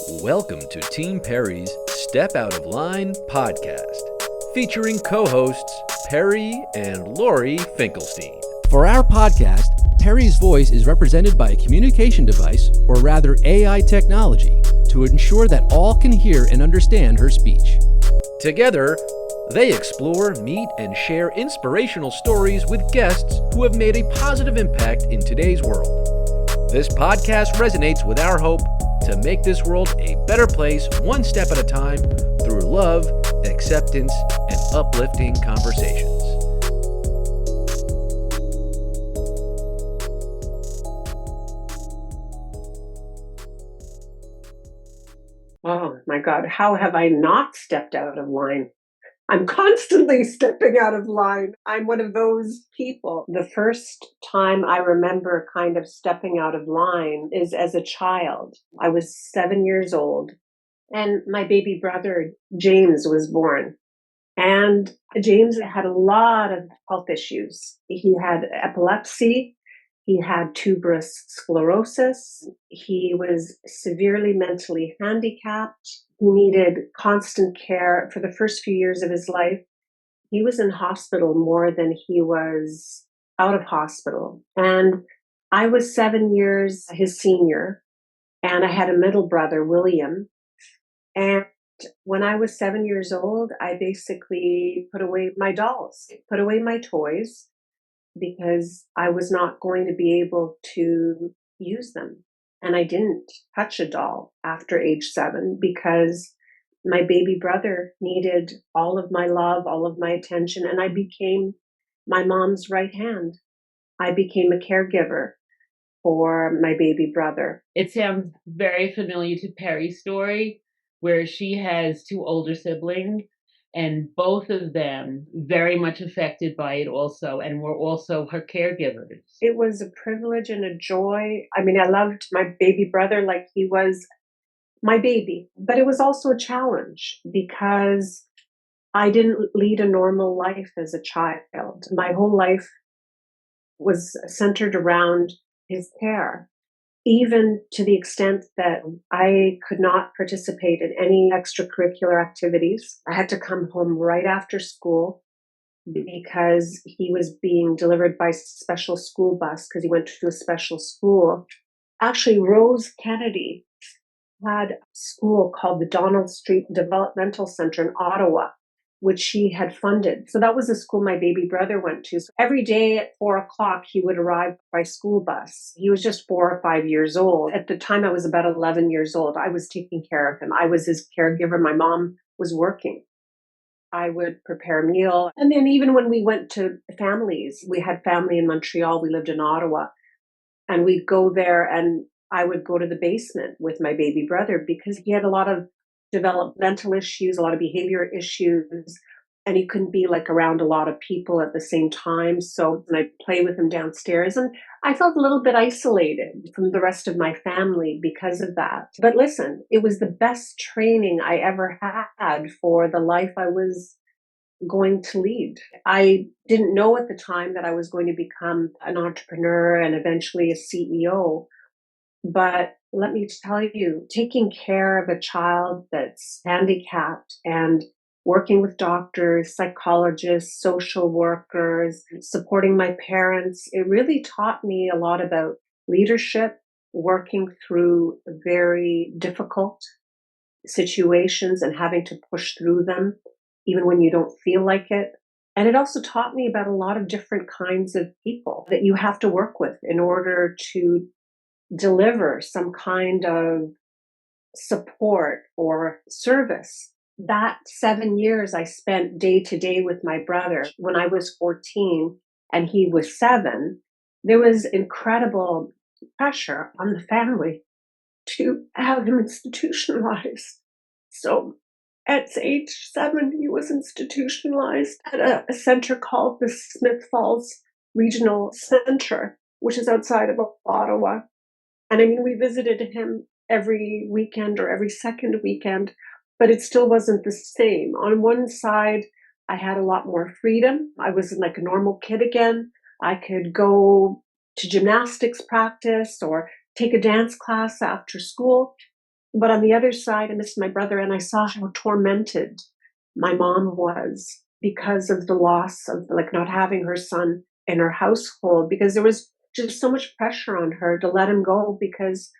Welcome to Team Perry's Step Out of Line podcast, featuring co-hosts Perry and Lori Finkelstein. For our podcast, Perry's voice is represented by a communication device, or rather AI technology, to ensure that all can hear and understand her speech. Together, they explore, meet, and share inspirational stories with guests who have made a positive impact in today's world. This podcast resonates with our hope to make this world a better place one step at a time through love, acceptance, and uplifting conversations. Oh my God, how have I not stepped out of line? I'm constantly stepping out of line. I'm one of those people. The first time I remember kind of stepping out of line is as a child. I was 7 years old and my baby brother, James, was born. And James had a lot of health issues. He had epilepsy. He had tuberous sclerosis. He was severely mentally handicapped. He needed constant care for the first few years of his life. He was in hospital more than he was out of hospital. And I was 7 years his senior, and I had a middle brother, William. And when I was 7 years old, I basically put away my dolls, put away my toys, because I was not going to be able to use them. And I didn't touch a doll after age 7 because my baby brother needed all of my love, all of my attention, and I became my mom's right hand. I became a caregiver for my baby brother. It sounds very familiar to Perry's story, where she has 2 older siblings, and both of them very much affected by it also, and were also her caregivers. It was a privilege and a joy. I mean, I loved my baby brother like he was my baby, but it was also a challenge because I didn't lead a normal life as a child. My whole life was centered around his care, even to the extent that I could not participate in any extracurricular activities. I had to come home right after school because he was being delivered by special school bus because he went to a special school. Actually, Rose Kennedy had a school called the Donald Street Developmental Center in Ottawa, which she had funded. So that was the school my baby brother went to. So every day at 4:00, he would arrive by school bus. He was just 4 or 5 years old. At the time, I was about 11 years old. I was taking care of him. I was his caregiver. My mom was working. I would prepare a meal. And then even when we went to families, we had family in Montreal. We lived in Ottawa. And we'd go there and I would go to the basement with my baby brother because he had a lot of developmental issues, a lot of behavior issues, and he couldn't be like around a lot of people at the same time. So I'd play with him downstairs, and I felt a little bit isolated from the rest of my family because of that. But listen, it was the best training I ever had for the life I was going to lead. I didn't know at the time that I was going to become an entrepreneur and eventually a CEO. But let me tell you, taking care of a child that's handicapped and working with doctors, psychologists, social workers, supporting my parents, it really taught me a lot about leadership, working through very difficult situations and having to push through them, even when you don't feel like it. And it also taught me about a lot of different kinds of people that you have to work with in order to deliver some kind of support or service. That 7 years I spent day to day with my brother. When I was 14 and he was 7, there was incredible pressure on the family to have him institutionalized. So at age 7, he was institutionalized at a center called the Smith Falls Regional Center, which is outside of Ottawa. And I mean, we visited him every weekend or every second weekend, but it still wasn't the same. On one side, I had a lot more freedom. I was like a normal kid again. I could go to gymnastics practice or take a dance class after school. But on the other side, I missed my brother, and I saw how tormented my mom was because of the loss of like not having her son in her household, because there was just so much pressure on her to let him go because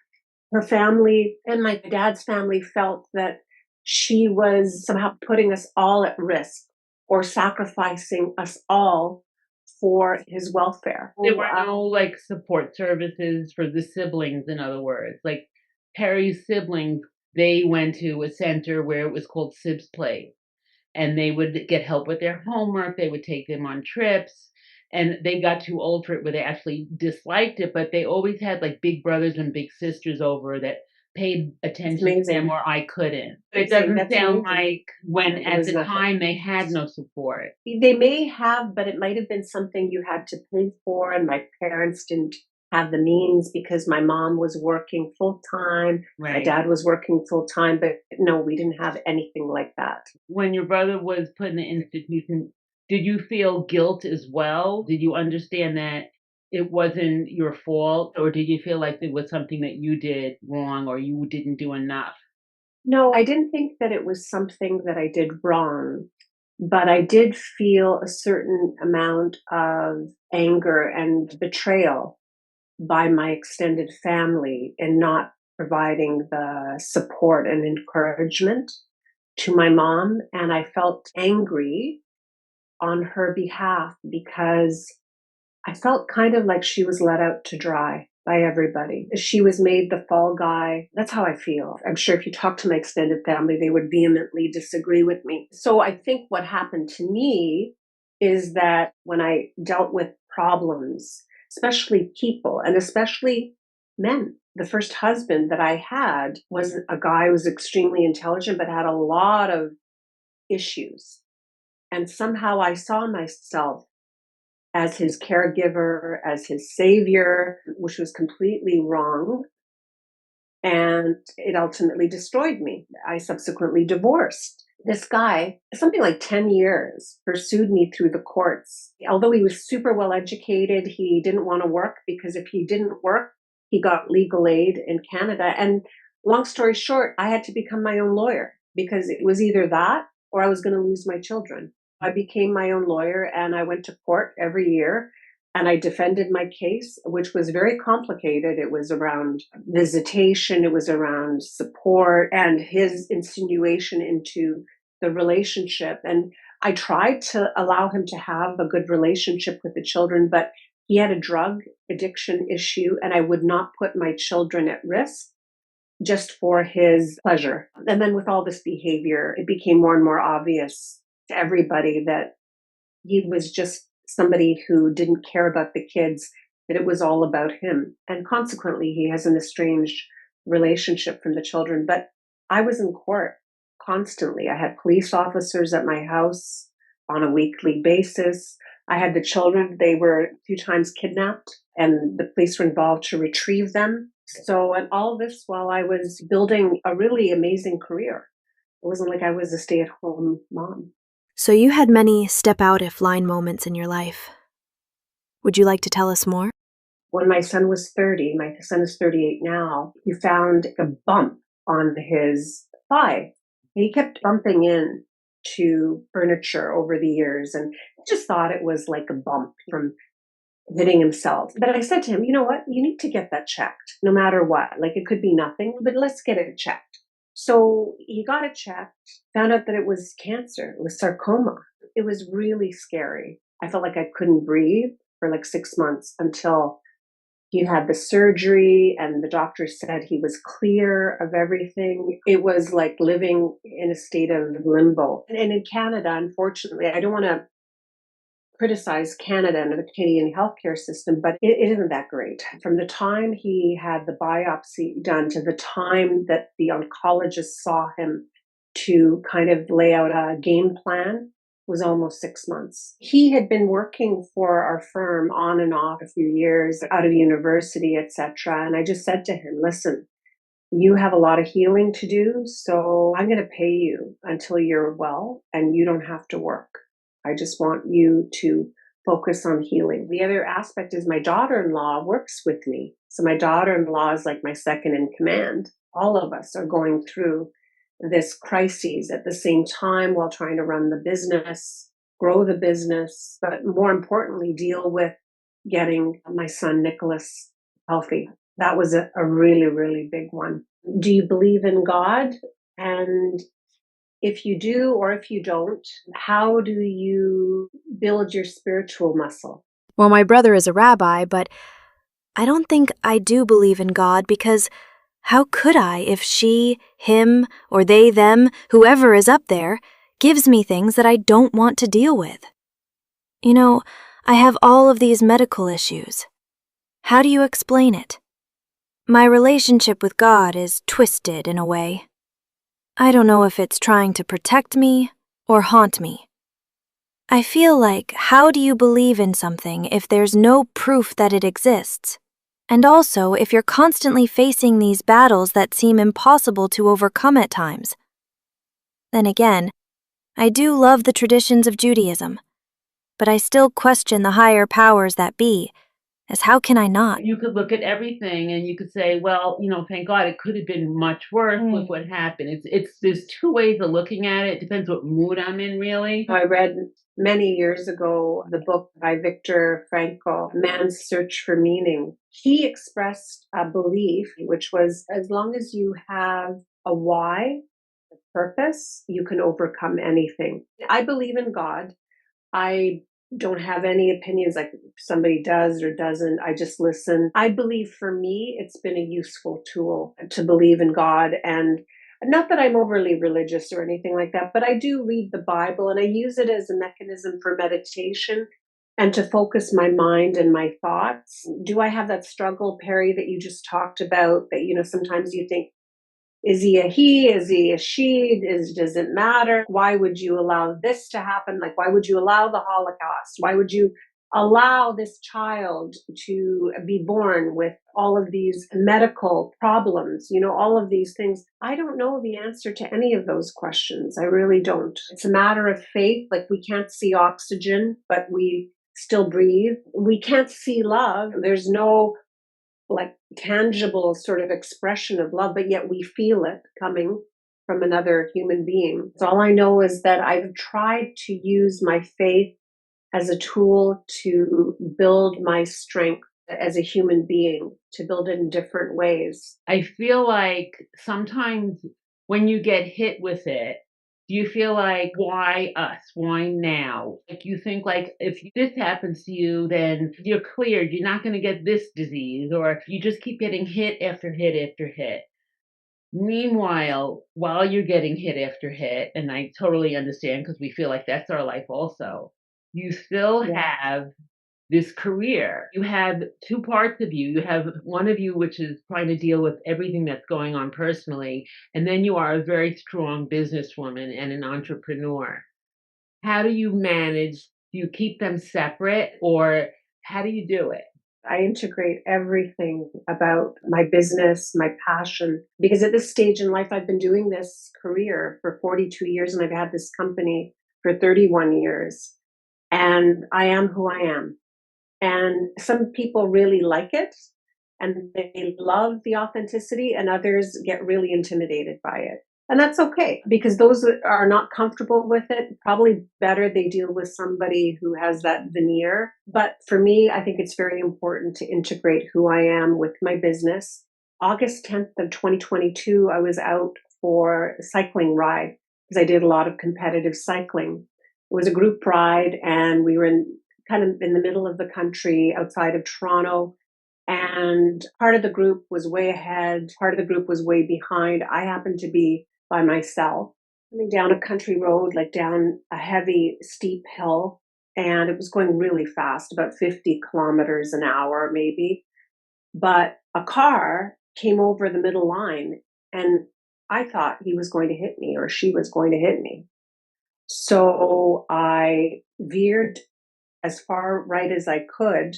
her family and my dad's family felt that she was somehow putting us all at risk or sacrificing us all for his welfare. There were no like support services for the siblings, in other words. Like Perry's siblings, they went to a center where it was called Sibs Play, and they would get help with their homework. They would take them on trips, and they got too old for it where they actually disliked it, but they always had like big brothers and big sisters over that paid attention to them, or I couldn't. It doesn't sound like when at the time they had no support. They may have, but it might have been something you had to pay for, and my parents didn't have the means because my mom was working full time. Right. My dad was working full time, but no, we didn't have anything like that. When your brother was put in the institution, did you feel guilt as well? Did you understand that it wasn't your fault, or did you feel like it was something that you did wrong or you didn't do enough? No, I didn't think that it was something that I did wrong, but I did feel a certain amount of anger and betrayal by my extended family in not providing the support and encouragement to my mom. And I felt angry on her behalf because I felt kind of like she was let out to dry by everybody. She was made the fall guy. That's how I feel. I'm sure if you talk to my extended family, they would vehemently disagree with me. So I think what happened to me is that when I dealt with problems, especially people and especially men, the first husband that I had was a guy who was extremely intelligent but had a lot of issues. And somehow I saw myself as his caregiver, as his savior, which was completely wrong. And it ultimately destroyed me. I subsequently divorced. This guy, something like 10 years, pursued me through the courts. Although he was super well educated, he didn't want to work because if he didn't work, he got legal aid in Canada. And long story short, I had to become my own lawyer because it was either that or I was going to lose my children. I became my own lawyer and I went to court every year and I defended my case, which was very complicated. It was around visitation, it was around support and his insinuation into the relationship. And I tried to allow him to have a good relationship with the children, but he had a drug addiction issue and I would not put my children at risk just for his pleasure. And then with all this behavior, it became more and more obvious to everybody that he was just somebody who didn't care about the kids, that it was all about him. And consequently, he has an estranged relationship from the children. But I was in court constantly. I had police officers at my house on a weekly basis. I had the children, they were a few times kidnapped, and the police were involved to retrieve them. So, and all this while I was building a really amazing career. It wasn't like I was a stay-at-home mom. So you had many step-out-if-line moments in your life. Would you like to tell us more? When my son was 30, my son is 38 now, he found a bump on his thigh. He kept bumping in to furniture over the years and just thought it was like a bump from hitting himself. But I said to him, you know what? You need to get that checked, no matter what. Like it could be nothing, but let's get it checked. So he got it checked, found out that it was cancer, it was sarcoma. It was really scary. I felt like I couldn't breathe for like 6 months until he had the surgery and the doctor said he was clear of everything. It was like living in a state of limbo. And in Canada, unfortunately, I don't want to criticize Canada and the Canadian healthcare system, but it isn't that great. From the time he had the biopsy done to the time that the oncologist saw him to kind of lay out a game plan was almost 6 months. He had been working for our firm on and off a few years out of university, etc. And I just said to him, listen, you have a lot of healing to do, so I'm going to pay you until you're well and you don't have to work. I just want you to focus on healing. The other aspect is my daughter-in-law works with me. So my daughter-in-law is like my second in command. all of us are going through this crisis at the same time while trying to run the business, grow the business, but more importantly, deal with getting my son Nicholas healthy. That was a really, really big one. Do you believe in God? And if you do or if you don't, how do you build your spiritual muscle? Well, my brother is a rabbi, but I don't think I do believe in God because how could I if she, him, or they, them, whoever is up there, gives me things that I don't want to deal with? You know, I have all of these medical issues. How do you explain it? My relationship with God is twisted in a way. I don't know if it's trying to protect me or haunt me. I feel like, how do you believe in something if there's no proof that it exists? And also, if you're constantly facing these battles that seem impossible to overcome at times. Then again, I do love the traditions of Judaism, but I still question the higher powers that be, as how can I not? You could look at everything and you could say, well, thank God it could have been much worse with what happened. There's two ways of looking at it. It depends what mood I'm in, really. I read many years ago the book by Viktor Frankl, Man's Search for Meaning. He expressed a belief, which was as long as you have a why, a purpose, you can overcome anything. I believe in God. I don't have any opinions like somebody does or doesn't. I just listen. I believe for me, it's been a useful tool to believe in God. And not that I'm overly religious or anything like that, but I do read the Bible and I use it as a mechanism for meditation and to focus my mind and my thoughts. Do I have that struggle, Perry, that you just talked about, that, sometimes you think, is he a he? Is he a she? Does it matter? Why would you allow this to happen? Like, why would you allow the Holocaust? Why would you allow this child to be born with all of these medical problems? All of these things. I don't know the answer to any of those questions. I really don't. It's a matter of faith. Like, we can't see oxygen, but we still breathe. We can't see love. There's no tangible sort of expression of love, but yet we feel it coming from another human being. So all I know is that I've tried to use my faith as a tool to build my strength as a human being, to build it in different ways. I feel like sometimes when you get hit with it, do you feel like, why us? Why now? Like, you think like, if this happens to you, then you're cleared. You're not going to get this disease, or you just keep getting hit after hit after hit. Meanwhile, while you're getting hit after hit, and I totally understand because we feel like that's our life also, you still have this career. You have two parts of you. You have one of you, which is trying to deal with everything that's going on personally. And then you are a very strong businesswoman and an entrepreneur. How do you manage? Do you keep them separate, or how do you do it? I integrate everything about my business, my passion, because at this stage in life, I've been doing this career for 42 years and I've had this company for 31 years. And I am who I am. And some people really like it and they love the authenticity, and others get really intimidated by it. And that's okay, because those that are not comfortable with it, probably better they deal with somebody who has that veneer. But for me, I think it's very important to integrate who I am with my business. August 10th of 2022, I was out for a cycling ride because I did a lot of competitive cycling. It was a group ride and we were kind of in the middle of the country outside of Toronto. And part of the group was way ahead, part of the group was way behind. I happened to be by myself, coming down a country road, like down a heavy, steep hill. And it was going really fast, about 50 kilometers an hour, maybe. But a car came over the middle line and I thought he was going to hit me or she was going to hit me. So I veered as far right as I could.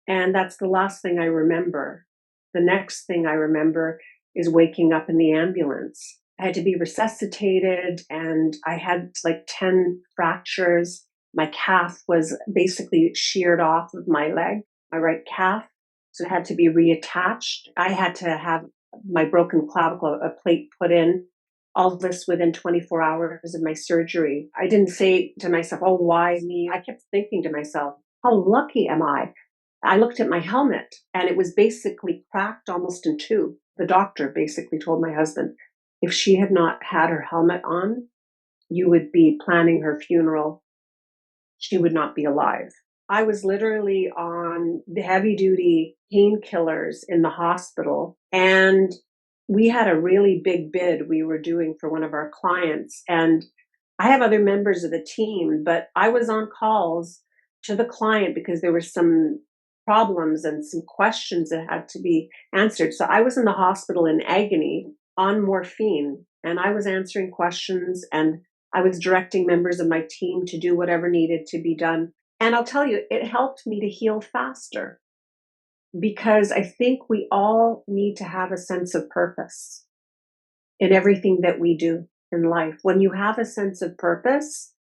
And that's the last thing I remember. The next thing I remember is waking up in the ambulance. I had to be resuscitated and I had like 10 fractures. My calf was basically sheared off of my leg, my right calf. So it had to be reattached. I had to have my broken clavicle, a plate put in, all this within 24 hours of my surgery. I didn't say to myself, oh, why me? I kept thinking to myself, how lucky am I? I looked at my helmet and it was basically cracked almost in two. The doctor basically told my husband, if she had not had her helmet on, you would be planning her funeral. She would not be alive. I was literally on the heavy duty painkillers in the hospital, and we had a really big bid we were doing for one of our clients. And I have other members of the team, but I was on calls to the client because there were some problems and some questions that had to be answered. So I was in the hospital in agony on morphine, and I was answering questions, and I was directing members of my team to do whatever needed to be done. And I'll tell you, it helped me to heal faster because I think we all need to have a sense of purpose in everything that we do in life. When you have a sense of purpose,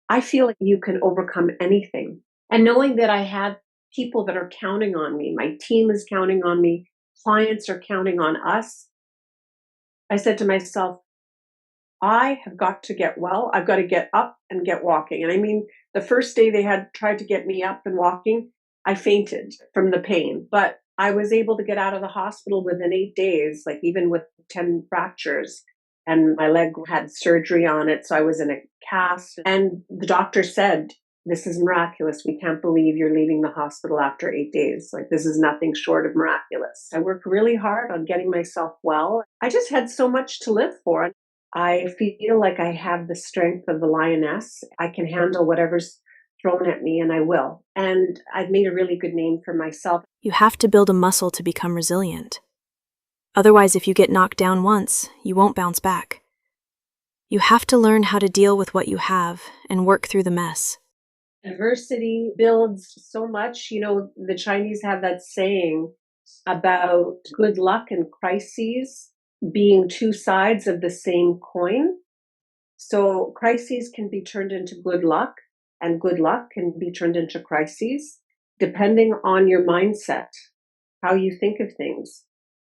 I feel like you can overcome anything. And knowing that I have people that are counting on me, my team is counting on me, clients are counting on us, I said to myself, I have got to get well. I've got to get up and get walking. And I mean, the first day they had tried to get me up and walking, I fainted from the pain. But I was able to get out of the hospital within 8 days, like even with 10 fractures. And my leg had surgery on it. So I was in a cast. And the doctor said, this is miraculous. We can't believe you're leaving the hospital after 8 days. Like, this is nothing short of miraculous. I worked really hard on getting myself well. I just had so much to live for. I feel like I have the strength of the lioness. I can handle whatever's thrown at me, and I will. And I've made a really good name for myself. You have to build a muscle to become resilient. Otherwise, if you get knocked down once, you won't bounce back. You have to learn how to deal with what you have and work through the mess. Adversity builds so much. You know, the Chinese have that saying about good luck and crises being two sides of the same coin. So crises can be turned into good luck, and good luck can be turned into crises, depending on your mindset, how you think of things.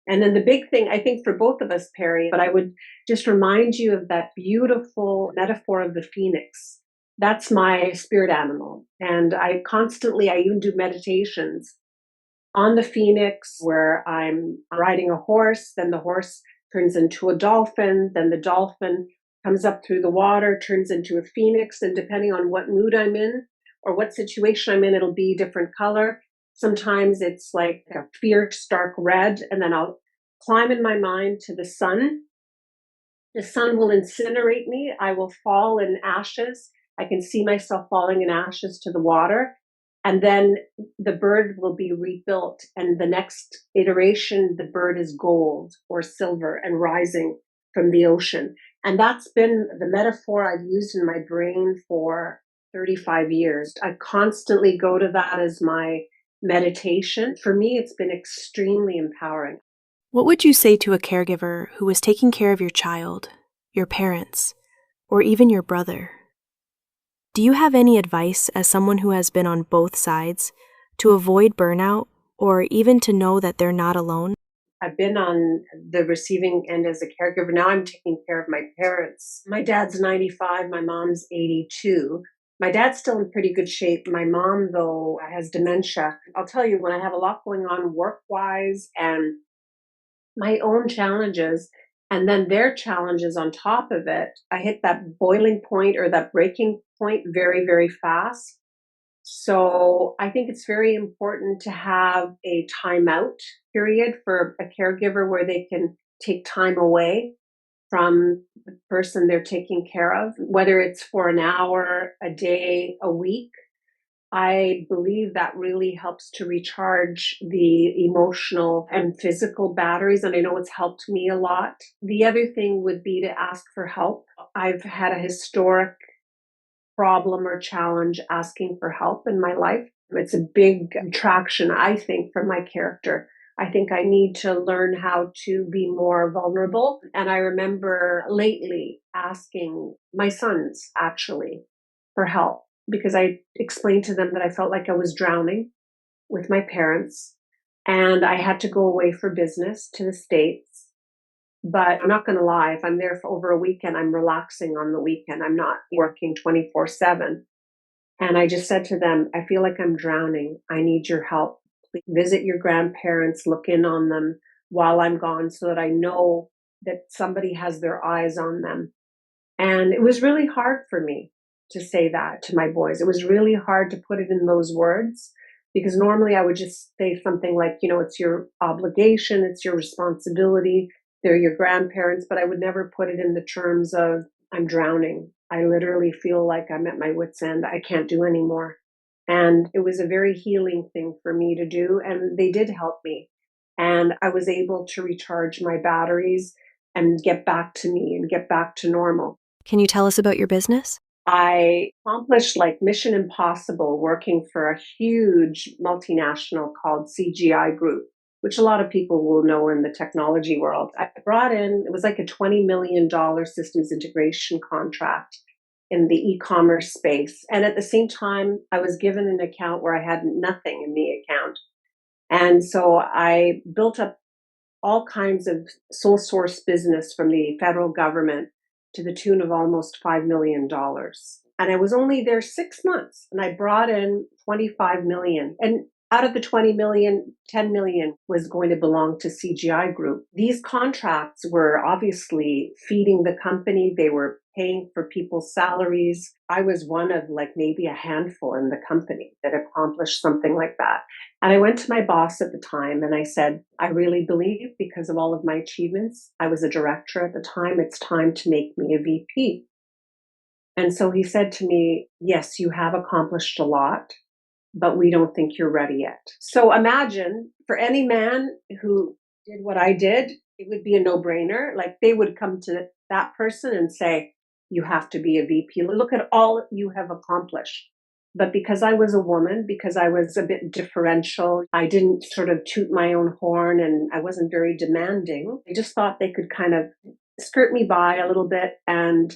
And then the big thing, I think, for both of us, Perry, but I would just remind you of that beautiful metaphor of the phoenix. That's my spirit animal. And I even do meditations on the phoenix where I'm riding a horse, then the horse turns into a dolphin, then the dolphin comes up through the water, turns into a phoenix, and depending on what mood I'm in or what situation I'm in, it'll be a different color. Sometimes it's like a fierce dark red, and then I'll climb in my mind to the sun. The sun will incinerate me. I will fall in ashes. I can see myself falling in ashes to the water. And then the bird will be rebuilt. And the next iteration, the bird is gold or silver and rising from the ocean. And that's been the metaphor I've used in my brain for 35 years. I constantly go to that as my meditation. For me, it's been extremely empowering. What would you say to a caregiver who is taking care of your child, your parents, or even your brother? Do you have any advice as someone who has been on both sides to avoid burnout or even to know that they're not alone? I've been on the receiving end as a caregiver. Now I'm taking care of my parents. My dad's 95, my mom's 82. My dad's still in pretty good shape. My mom, though, has dementia. I'll tell you, when I have a lot going on work-wise and my own challenges, and then their challenges on top of it, I hit that boiling point or that breaking point very, very fast. So I think it's very important to have a timeout period for a caregiver where they can take time away from the person they're taking care of, whether it's for an hour, a day, a week. I believe that really helps to recharge the emotional and physical batteries, and I know it's helped me a lot. The other thing would be to ask for help. I've had a historic problem or challenge asking for help in my life. It's a big attraction, I think, for my character. I think I need to learn how to be more vulnerable. And I remember lately asking my sons, actually, for help because I explained to them that I felt like I was drowning with my parents and I had to go away for business to the States. But I'm not going to lie, if I'm there for over a weekend, I'm relaxing on the weekend. I'm not working 24/7. And I just said to them, I feel like I'm drowning. I need your help. Please visit your grandparents, look in on them while I'm gone so that I know that somebody has their eyes on them. And it was really hard for me to say that to my boys. It was really hard to put it in those words because normally I would just say something like, it's your obligation, it's your responsibility, they're your grandparents, but I would never put it in the terms of I'm drowning. I literally feel like I'm at my wit's end. I can't do anymore. And it was a very healing thing for me to do. And they did help me. And I was able to recharge my batteries and get back to me and get back to normal. Can you tell us about your business? I accomplished like mission impossible working for a huge multinational called CGI Group, which a lot of people will know in the technology world. I brought in, it was like a $20 million systems integration contract in the e-commerce space. And at the same time, I was given an account where I had nothing in the account. And so I built up all kinds of sole source business from the federal government to the tune of almost $5 million. And I was only there 6 months and I brought in 25 million. And out of the 20 million, 10 million was going to belong to CGI Group. These contracts were obviously feeding the company. They were paying for people's salaries. I was one of like maybe a handful in the company that accomplished something like that. And I went to my boss at the time and I said, I really believe because of all of my achievements, I was a director at the time, it's time to make me a VP. And so he said to me, yes, you have accomplished a lot, but we don't think you're ready yet. So imagine for any man who did what I did, it would be a no-brainer. Like they would come to that person and say, you have to be a VP. Look at all you have accomplished. But because I was a woman, because I was a bit differential, I didn't sort of toot my own horn and I wasn't very demanding. I just thought they could kind of skirt me by a little bit and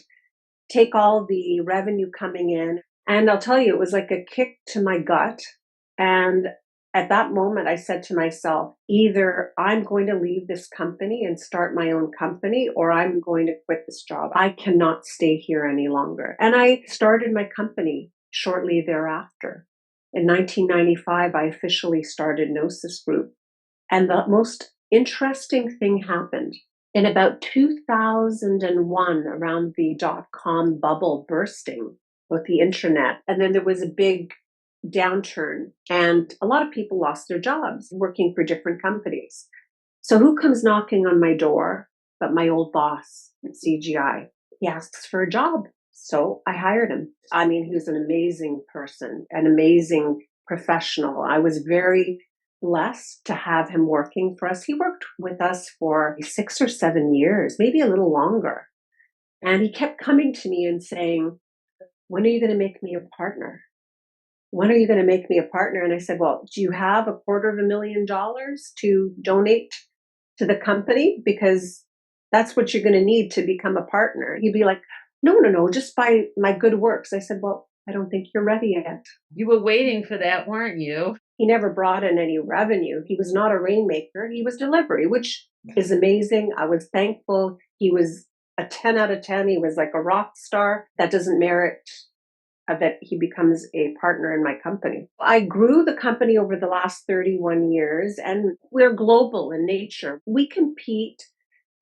take all the revenue coming in. And I'll tell you, it was like a kick to my gut. And at that moment, I said to myself, either I'm going to leave this company and start my own company, or I'm going to quit this job. I cannot stay here any longer. And I started my company shortly thereafter. In 1995, I officially started Knowsys Group. And the most interesting thing happened. In about 2001, around the dot-com bubble bursting with the internet, and then there was a big downturn and a lot of people lost their jobs working for different companies. So who comes knocking on my door but my old boss at CGI? He asks for a job. So I hired him. I mean, he was an amazing person, an amazing professional. I was very blessed to have him working for us. He worked with us for 6 or 7 years, maybe a little longer. And he kept coming to me and saying, when are you going to make me a partner? When are you going to make me a partner? And I said, well, do you have $250,000 to donate to the company? Because that's what you're going to need to become a partner. He'd be like, no, just by my good works. I said, well, I don't think you're ready yet. You were waiting for that, weren't you? He never brought in any revenue. He was not a rainmaker. He was delivery, which is amazing. I was thankful. He was a 10 out of 10. He was like a rock star. That doesn't merit that he becomes a partner in my company. I grew the company over the last 31 years, and we're global in nature. We compete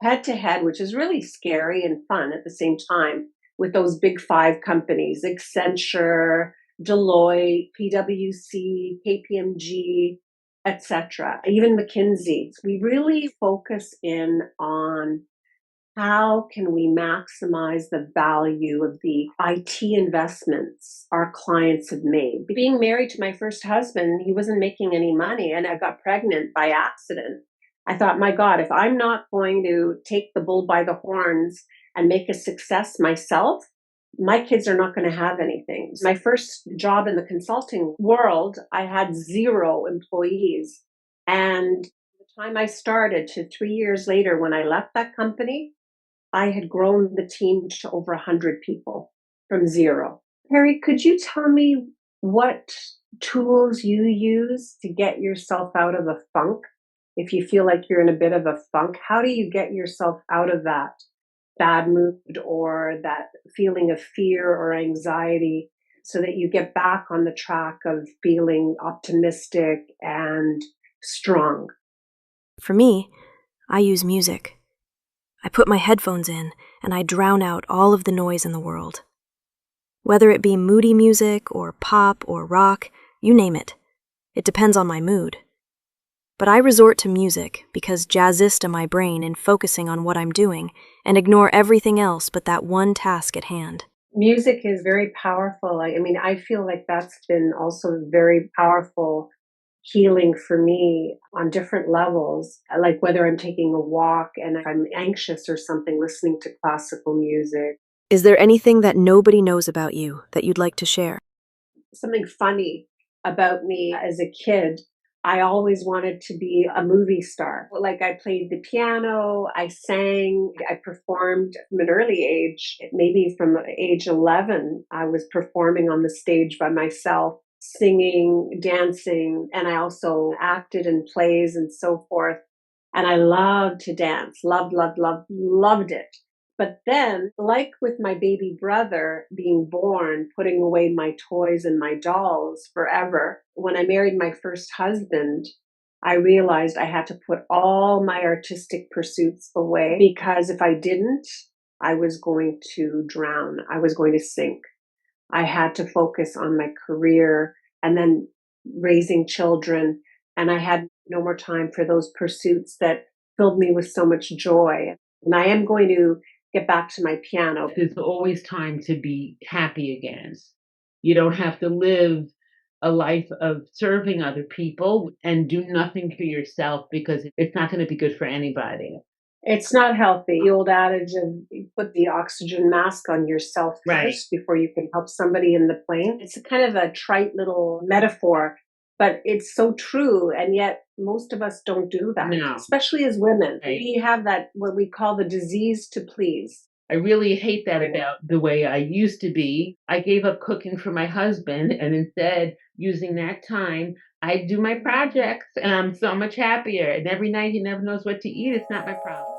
head to head, which is really scary and fun at the same time, with those big 5 companies, Accenture, Deloitte, PwC, KPMG, etc., even McKinsey. We really focus in on how can we maximize the value of the IT investments our clients have made? Being married to my first husband, he wasn't making any money, and I got pregnant by accident. I thought, my God, if I'm not going to take the bull by the horns and make a success myself, my kids are not going to have anything. My first job in the consulting world, I had 0 employees. And the time I started to 3 years later, when I left that company, I had grown the team to over 100 people from 0. Perry, could you tell me what tools you use to get yourself out of a funk If you feel like you're in a bit of a funk, how do you get yourself out of that bad mood or that feeling of fear or anxiety so that you get back on the track of feeling optimistic and strong? For me, I use music. I put my headphones in and I drown out all of the noise in the world. Whether it be moody music or pop or rock, you name it. It depends on my mood. But I resort to music because jazzista my brain in focusing on what I'm doing and ignore everything else but that one task at hand. Music is very powerful. I mean, I feel like that's been also very powerful healing for me on different levels. Like whether I'm taking a walk and if I'm anxious or something, listening to classical music. Is there anything that nobody knows about you that you'd like to share? Something funny about me as a kid. I always wanted to be a movie star. Like I played the piano, I sang, I performed from an early age. Maybe from age 11, I was performing on the stage by myself, singing, dancing, and I also acted in plays and so forth. And I loved to dance, loved it. But then, like with my baby brother being born, putting away my toys and my dolls forever, when I married my first husband, I realized I had to put all my artistic pursuits away because if I didn't, I was going to drown. I was going to sink. I had to focus on my career and then raising children. And I had no more time for those pursuits that filled me with so much joy. And I am going to get back to my piano. There's always time to be happy again. You don't have to live a life of serving other people and do nothing for yourself because it's not going to be good for anybody. It's not healthy. The old adage of you put the oxygen mask on yourself Right. first before you can help somebody in the plane. It's a kind of a trite little metaphor, but it's so true. And yet most of us don't do that, No. especially as women. Right. We have that, what we call the disease to please. I really hate that about the way I used to be. I gave up cooking for my husband and instead using that time, I do my projects and I'm so much happier. And every night he never knows what to eat. It's not my problem.